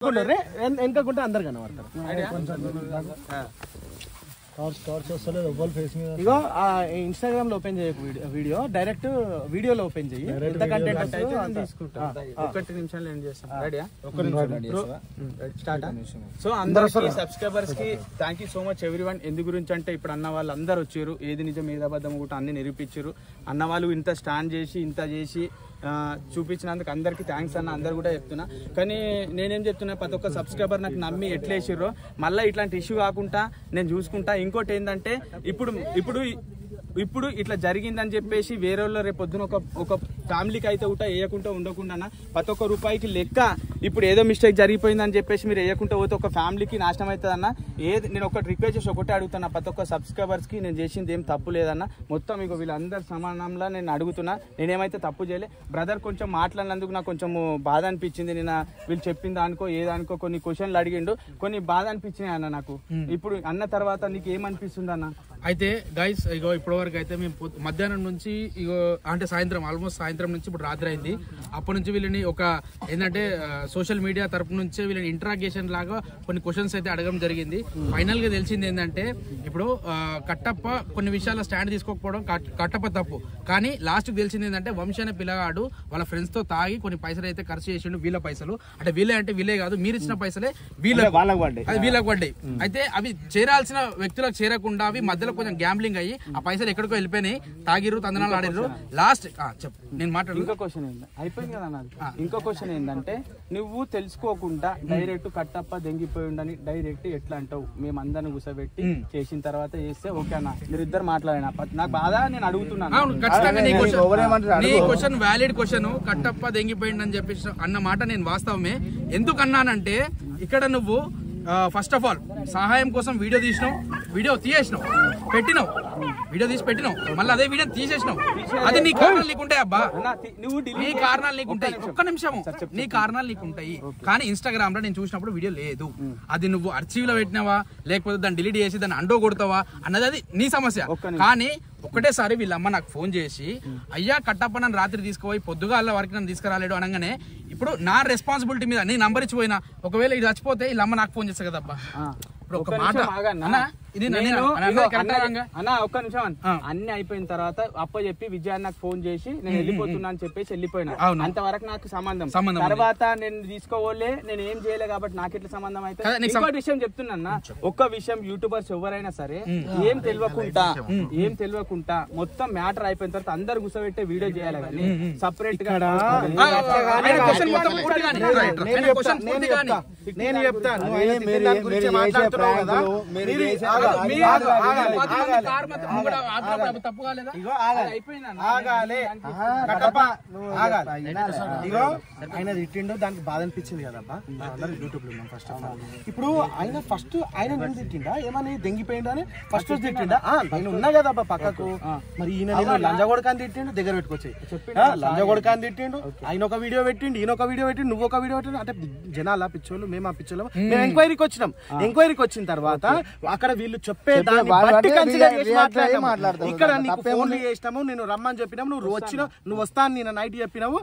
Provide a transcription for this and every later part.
వెనకకుంటే అందరు కనబడతారు. ఇగో ఇన్స్టాగ్రామ్ లో ఓపెన్ చేయకు వీడియో, డైరెక్ట్ వీడియోలో ఓపెన్ చేయి. ఎంత కంటెంట్ ఒక్కటి నిమిషాలు ఎండ్ చేస్తాం. సో అందరికి సబ్స్క్రైబర్స్ కి thank you so much everyone. ఎందు గురించి అంటే ఇప్పుడు అన్న వాళ్ళు అందరు వచ్చారు, ఏది నిజం ఏది అబద్ధం కూడా అన్ని నిరూపించారు. అన్న వాళ్ళు ఇంత స్టాండ్ చేసి ఇంత చేసి చూపించినందుకు అందరికి థ్యాంక్స్ అన్న, అందరు కూడా చెప్తున్నా. కానీ నేనేం చెప్తున్నా, ప్రతి ఒక్క సబ్స్క్రైబర్ నాకు నమ్మి ఎట్లా వేసిర్రో మళ్ళీ ఇట్లాంటి ఇష్యూ కాకుండా నేను చూసుకుంటా. ఇంకోటి ఏంటంటే ఇప్పుడు ఇట్లా జరిగిందని చెప్పేసి వేరే వాళ్ళు రేపు పొద్దున ఒక ఫ్యామిలీకి అయితే కూడా వేయకుండా ఉండకుండా ప్రతి ఒక్క రూపాయికి లెక్క. ఇప్పుడు ఏదో మిస్టేక్ జరిగిపోయిందని చెప్పేసి మీరు వేయకుండా పోతే ఒక ఫ్యామిలీకి నాశనం అవుతుంది అన్న. నేను ఒకటి రిక్వెస్ట్ చేసి ఒకటే అడుగుతున్నా, ప్రతి ఒక్క సబ్స్క్రైబర్స్ కి నేను చేసింది ఏం తప్పు లేదన్న. మొత్తం ఇక వీళ్ళందరి సమానంలో నేను అడుగుతున్నా, నేనేమైతే తప్పు చేయలే. బ్రదర్ కొంచెం మాట్లాడినందుకు నాకు కొంచెం బాధ అనిపించింది. నేను వీళ్ళు చెప్పిన దానికో ఏదానికో కొన్ని క్వశ్చన్లు అడిగిండు, కొన్ని బాధ అనిపించినాయి అన్న నాకు. ఇప్పుడు అన్న తర్వాత నీకు ఏమనిపిస్తుంది అన్న? అయితే గైస్ ఇగో ఇప్పటి వరకు అయితే మేము మధ్యాహ్నం నుంచి ఇగో అంటే సాయంత్రం ఆల్మోస్ట్ సాయంత్రం నుంచి ఇప్పుడు రాత్రి అయింది. అప్పటి నుంచి వీళ్ళని ఒక ఏంటంటే సోషల్ మీడియా తరపు నుంచి వీళ్ళని ఇంటరాగేషన్ లాగా కొన్ని క్వశ్చన్స్ అయితే అడగడం జరిగింది. ఫైనల్ గా తెలిసింది ఏంటంటే ఇప్పుడు కట్టప్ప కొన్ని విషయాల స్టాండ్ తీసుకోకపోవడం కట్టప్ప తప్పు. కానీ లాస్ట్ కి తెలిసింది ఏంటంటే వంశీ అనే పిల్లగాడు వాళ్ళ ఫ్రెండ్స్ తో తాగి కొన్ని పైసలు అయితే ఖర్చు చేసిండు. వీళ్ళ పైసలు అంటే వీళ్ళే కాదు, మీరు ఇచ్చిన పైసలే వీళ్ళకి పడ్డాయి. అయితే అవి చేరాల్సిన వ్యక్తులకు చేరకుండా అవి మధ్యలో కొంచెం గ్యాంబ్లింగ్ అయ్యి ఆ పైసలు ఎక్కడికో వెళ్ళిపోయినాయి, తాగిర్రు, తందనాలు ఆడిర్రు. లాస్ట్ చెప్పు నేను మాట్లాడు. ఇంకో క్వశ్చన్ అయిపోయింది కదా అన్నది. ఇంకో క్వశ్చన్ ఏంటంటే, నువ్వు తెలుసుకోకుండా డైరెక్ట్ కట్టప్ప దెంగిపోయి ఉండని డైరెక్ట్ ఎట్లా అంటావు? మేమందరిని కూర్చోబెట్టి చేసిన తర్వాత చేస్తే ఓకే అన్న, మీరిద్దరు మాట్లాడినా నాకు బాధ, నేను అడుగుతున్నాను. ఖచ్చితంగా నీ క్వశ్చన్ వ్యాలిడ్ క్వశ్చన్. కట్టప్ప దెంగిపోయిండని చెప్పేసి అన్న మాట నేను వాస్తవమే. ఎందుకు అన్నానంటే, ఇక్కడ నువ్వు ఫస్ట్ ఆఫ్ ఆల్ సహాయం కోసం వీడియో తీసేసినావు, పెట్టినావు, వీడియో తీసి పెట్టినావు, మళ్ళీ అదే వీడియో తీసేసినావు. అది నీ కారణాలు నీకుంటాయి అబ్బా, నీ కారణాలు నీకుంటాయి. ఒక్క నిమిషము, నీ కారణాలు నీకుంటాయి. కానీ ఇన్స్టాగ్రామ్ లో నేను చూసినప్పుడు వీడియో లేదు. అది నువ్వు అర్చీవ్ లో పెట్టినావా, లేకపోతే దాన్ని డిలీట్ చేసి దాన్ని అండో కొడతావా అన్నది అది నీ సమస్య. కానీ ఒకటేసారి వీళ్ళమ్మ నాకు ఫోన్ చేసి, అయ్యా కట్టప్ప నన్ను రాత్రి తీసుకుపోయి పొద్దుగాల వరకు నన్ను తీసుకురాలేడు అనగానే, ఇప్పుడు నా రెస్పాన్సిబిలిటీ మీద నేను నంబర్ ఇచ్చిపోయినా, ఒకవేళ ఇది చచ్చిపోతే వీళ్ళమ్మ నాకు ఫోన్ చేస్తా కదబ్బా. ఇప్పుడు ఒక మాట అన్న, ఒక్క నిమిషం. అన్ని అయిపోయిన తర్వాత అప్ప చెప్పి విజయ్ నాకు ఫోన్ చేసి నేను వెళ్ళిపోతున్నా అని చెప్పేసి వెళ్ళిపోయినా. అంతవరకు నాకు సంబంధం. తర్వాత నేను తీసుకోవాలే, నేను ఏం చేయలే కాబట్టి నాకు ఎట్లా సంబంధం అయితే. ఇంకోటి విషయం చెప్తున్నా, ఒక్క విషయం, యూట్యూబర్స్ ఎవరైనా సరే ఏం తెలియకుండా మొత్తం మ్యాటర్ అయిపోయిన తర్వాత అందరు కూర్చోబెట్టే వీడియో చేయాలి. కానీ సపరేట్ గా నేను చెప్తాను. ఆయన తిట్టిండో దానికి బాధ అనిపించింది కదబ్బా. యూట్యూబ్ లో ఉన్నాం ఫస్ట్ ఆఫ్ ఆల్. ఇప్పుడు ఆయన నేను తిట్టిండా, ఏమని దెంగిపోయిండా అని ఫస్ట్ తిట్టిండా? నేను ఉన్నా కదబ్బా పక్కకు. మరి ఈయన లంజగొడకాన్ని తిట్టిండు, దగ్గర పెట్టుకొచ్చాయి లంజగొడకాన్ని తిట్టిండు. ఆయన ఒక వీడియో పెట్టిండు, ఈయన ఒక వీడియో పెట్టిండు, నువ్వు ఒక వీడియో పెట్టిండు. అంటే జనాల పిచ్చోళ్ళు, మేము ఆ పిచ్చోళ్ళు. మేము ఎంక్వైరీకి వచ్చినాం. ఎంక్వైరీకి వచ్చిన తర్వాత అక్కడ వీళ్ళు చెప్పే దాన్ని బట్టి కన్సిడర్ చేసి మాట్లాడతాము. ఇక్కడ నీకు ఫోన్లు చేసినాము, నేను రమ్మని చెప్పినాము, నువ్వు వచ్చినావు, నువ్వు వస్తాను నేను నైట్ చెప్పినావు.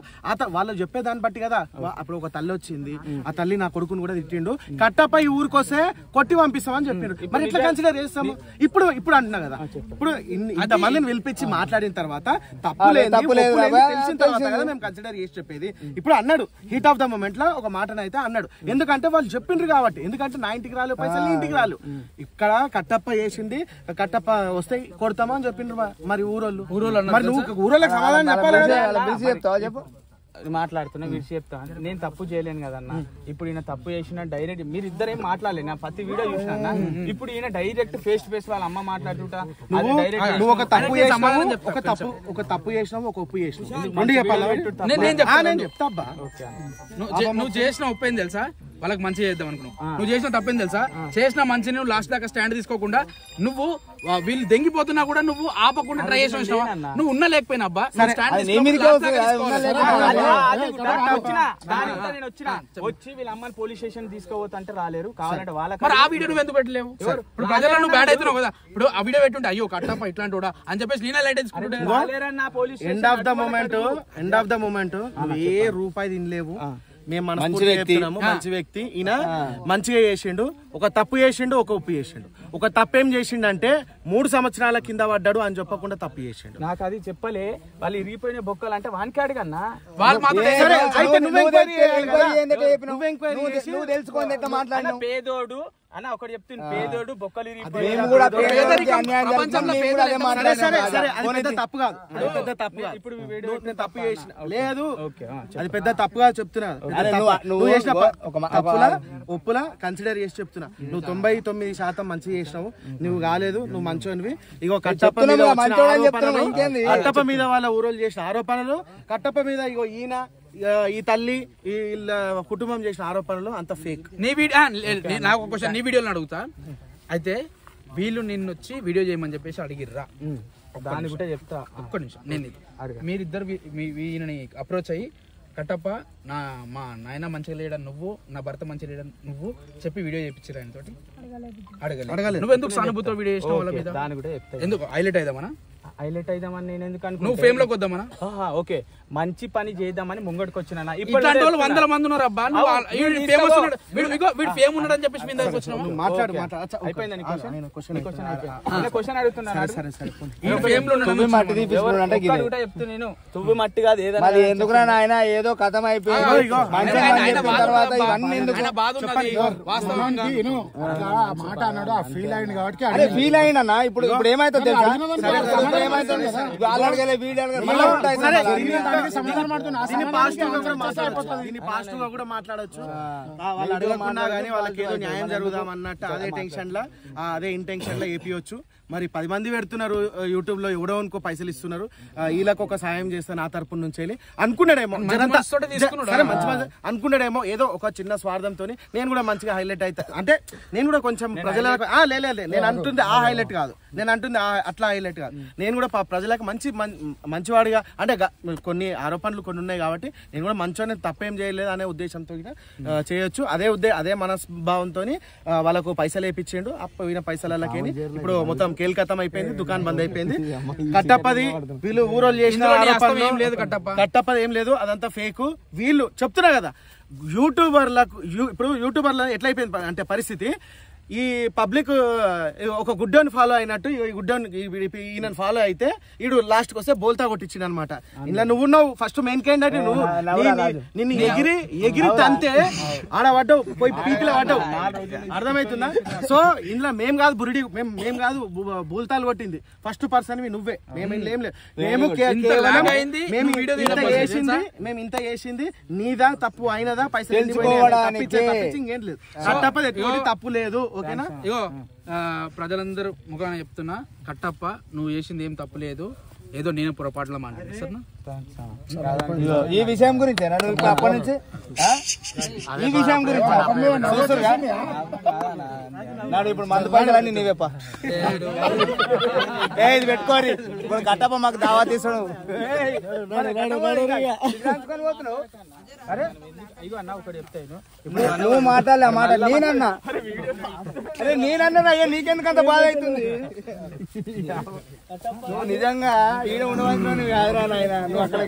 వాళ్ళు చెప్పే దాన్ని బట్టి కదా. అప్పుడు ఒక తల్లి వచ్చింది, ఆ తల్లి నా కొడుకుని కూడా తిట్టిండు, కట్టప్ప ఈ ఊరికొస్తే కొట్టి పంపిస్తామని చెప్పిండు. మరి ఇట్లా కన్సిడర్ చేస్తాము. ఇప్పుడు అంటున్నా కదా, ఇప్పుడు ఇంతమందిని పిలిపించి మాట్లాడిన తర్వాత తప్పు లేదు తెలిసిన తర్వాత కదా మేము కన్సిడర్ చేసి చెప్పేది. ఇప్పుడు అన్నాడు హీట్ ఆఫ్ ద మూమెంట్ లో ఒక మాటనైతే అన్నాడు. ఎందుకంటే వాళ్ళు చెప్పిండ్రు కాబట్టి. ఎందుకంటే నా ఇంటికి రాలు పైసలు, ఇంటికి రాలు. ఇక్కడ కట్టప్ప చేసింది, కట్టప్ప వస్తే కొడతామా అని చెప్పిండ్రు. మరి ఊరోళ్ళు మరి నువ్వు ఊరోళ్ళకి సమాధానం చెప్పాలి. మాట్లాడుతున్నా విడిచి చెప్తా. నేను తప్పు చేయలేను కదన్నా. ఇప్పుడు ఈయన తప్పు చేసిన డైరెక్ట్ మీరు ఇద్దరేం మాట్లాడలేదు, నా ప్రతి వీడియో చూసినా. ఇప్పుడు ఈయన డైరెక్ట్ ఫేస్ టు ఫేస్ వాళ్ళ అమ్మ మాట్లాడుతుంటా. నువ్వు ఒక తప్పు చేసినావు, ఒక ఒప్పు చేసినావు. నేను చెప్తా. నువ్వు చేసిన ఒప్పేం తెలుసా, వాళ్ళకి మంచి చేద్దాం అనుకున్నావు. నువ్వు చేసిన తప్పేం తెలుసా, చేసిన మంచిని నువ్వు లాస్ట్ దాకా స్టాండ్ తీసుకోకుండా నువ్వు వీళ్ళు దెంగిపోతున్నా కూడా నువ్వు ఆపకుండా ట్రై చేసి వచ్చినావా? నువ్వు ఉన్నా లేకపోయినా అబ్బా వచ్చి వీళ్ళ అమ్మని పోలీస్ స్టేషన్ తీసుకోవద్దంటే రాలేరు. కావాలంటే వాళ్ళకి మరి ఆ వీడియో నువ్వు ఎందుకు పెట్టలేవు? ఇప్పుడు ప్రజల్లో నువ్వు బ్యాడ్ అవుతున్నావు కదా. ఇప్పుడు ఆ వీడియో పెట్టుంటే అయ్యో కట్టప్ప ఇట్లాంటి కూడా అని చెప్పేసి నేనే light end of the moment నువ్వు ఏ రూపాయి తినలేవు, మేము మనస్ఫూర్తిగా చెప్తున్నాము, మంచి వ్యక్తి ఈయన, మంచిగా చేసిండు. ఒక తప్పు చేసిండు, ఒక ఉప్పు చేసిండు. ఒక తప్పు ఏం చేసిండు అంటే 3 సంవత్సరాల కింద పడ్డాడు అని చెప్పకుండా తప్పు చేసిండు. నాకు అది చెప్పలే, వాళ్ళు ఇరిగిపోయిన బొక్కలు అంటే వానికి అడిగన్నా పేదోడు అన్న ఒకటి చెప్తుంది, పేదోడు బొక్కలు తప్పు కాదు, ఇప్పుడు తప్పు చేసిన లేదు, అది పెద్ద తప్పుగా చెప్తున్నా. నువ్వు చేసిన ఉప్పుల కన్సిడర్ చేసి చెప్తున్నా. నువ్వు 99% మంచిగా చేసినావు, నువ్వు కాలేదు, నువ్వు మంచోనివి. ఇగో కట్టప్ప మీద వాళ్ళ ఊరోళ్ళు చేసిన ఆరోపణలు, కట్టప్ప మీద ఇగో ఈయన ఈ తల్లి వీళ్ళ కుటుంబం చేసిన ఆరోపణలు అంత ఫేక్. నీ వీడియో నాకు ఒక క్వశ్చన్, నీ వీడియోలో అడుగుతా. అయితే వీళ్ళు నిన్ను వచ్చి వీడియో చేయమని చెప్పేసి అడిగిర్రా? దాన్ని కూడా చెప్తా, ఒక్క నిమిషం. నేను మీరిద్దరు ఈయనని అప్రోచ్ అయ్యి కట్టప్ప మా నాయన మంచిగా లేడని నువ్వు, నా భర్త మంచిగా లేడని నువ్వు చెప్పి వీడియో చేయించారు ఆయన తోటి? అడగలేదు. నువ్వు ఎందుకు సానుభూతితో వీడియో చేసిన వాళ్ళ మీద? దాన్ని కూడా చెప్తా. ఎందుకు హైలైట్ అయిదామనా? హైలైట్ అయిదామని నేను ఎందుకు అనుకో, నువ్వు ఫేమ్ లోకి వద్దామనా? ఓకే, మంచి పని చేద్దామని ముంగడికి వచ్చిన ఇట్లాంటి వాళ్ళు 100 మంది ఉన్నారు అబ్బా. వీడు ఫేమ్ ఉన్నాడు అని చెప్పేసి మీ దగ్గరికి వచ్చినావు. అయిపోయిందని క్వశ్చన్ అడుగుతున్నాను. చెప్తూ నేను తువ్వు మట్టి కాదు ఏదైనా ఎందుకురా నాయన, ఏదో కథం అయిపోయింది తర్వాత ఇవన్నీ మాట అన్నాడు, ఆ ఫీల్ అయింది కాబట్టి ఫీల్ అయినా. ఇప్పుడు ఏమైతుంది తెలుసా, పాజిటివ్ గా కూడా మాట్లాడొచ్చు. వాళ్ళు అడగకున్నా గానీ వాళ్ళకి ఏదో న్యాయం జరుగుదాం అన్నట్టు అదే టెన్షన్ లా, అదే ఇంటెన్షన్ లా ఏపీయొచ్చు. మరి 10 మంది పెడుతున్నారు యూట్యూబ్ లో, ఎవడో అనుకో పైసలు ఇస్తున్నారు, వీళ్ళకి ఒక సాయం చేస్తాను నా తరపు నుంచి అనుకున్నాడేమో, అనుకున్నాడేమో ఏదో ఒక చిన్న స్వార్థంతో. నేను కూడా మంచిగా హైలైట్ అవుతా అంటే నేను కూడా కొంచెం ప్రజలకు లేదు, నేను అంటుంది ఆ హైలైట్ కాదు, నేను అంటుంది అట్లా హైలైట్ కాదు. నేను కూడా ప్రజలకు మంచివాడిగా అంటే కొన్ని ఆరోపణలు కొన్ని ఉన్నాయి కాబట్టి నేను కూడా మంచిగా తప్పేం చేయలేదు అనే ఉద్దేశంతో చేయొచ్చు. అదే మనస్భావంతో వాళ్ళకు పైసలు వేయించిండు. పోయిన పైసలకి ఇప్పుడు మొత్తం కేల్కతం అయిపోయింది, దుకాణం బంద్ అయిపోయింది. కట్టప్పది వీళ్ళు ఊరోళ్ళు చేసిన కట్టప్పది ఏం లేదు, అదంతా ఫేక్. వీళ్ళు చెప్తున్నా కదా యూట్యూబర్లకు, ఇప్పుడు యూట్యూబర్లు ఎట్లా అయిపోయింది అంటే పరిస్థితి, ఈ పబ్లిక్ ఒక గుడ్డోని ఫాలో అయినట్టు ఈ గుడ్డోని ఈయన ఫాలో అయితే ఈడు లాస్ట్ కి వస్తే బోల్తా కొట్టించిండు అనమాట. ఇలా నువ్వున్నావు ఫస్ట్ మెయిన్ క్యాండిడేట్, నువ్వు నిన్ను ఎగిరి తంతే ఆడ పడ్డావు, పోయి పీకిలో పడ్డావు, అర్థమవుతుందా? సో ఇందులో మేము కాదు మేము కాదు బోల్తాలు కొట్టింది ఫస్ట్ పర్సన్ నువ్వే, మేము ఇంత చేసింది నీదా తప్పు అయినదా, పైసలు ఏం లేదు, తప్పు లేదు. ఓకేనా? ఇగో ప్రజలందరూ ముఖాన చెప్తున్నా, కట్టప్ప నువ్వు చేసింది ఏం తప్పు లేదు, ఏదో నేను పొరపాటులో మాట్లాడుతున్నా. ఈ విషయం గురించి అప్పటి నుంచి ఈ విషయం గురించి నాడు ఇప్పుడు మందు పైసలన్నీ నీవేప ఇది పెట్టుకోరి. ఇప్పుడు కట్టప్ప మాకు దావా తీసాడు. నువ్వు మాట్లాడలే మాట నేనన్నా, అరే నేనన్నా అయ్యా నీకెందుకంత బాధ అవుతుంది? నిజంగా ఈడ ఉండవలసిన నువ్వు కాదురా నాయన, నువ్వు అక్కడ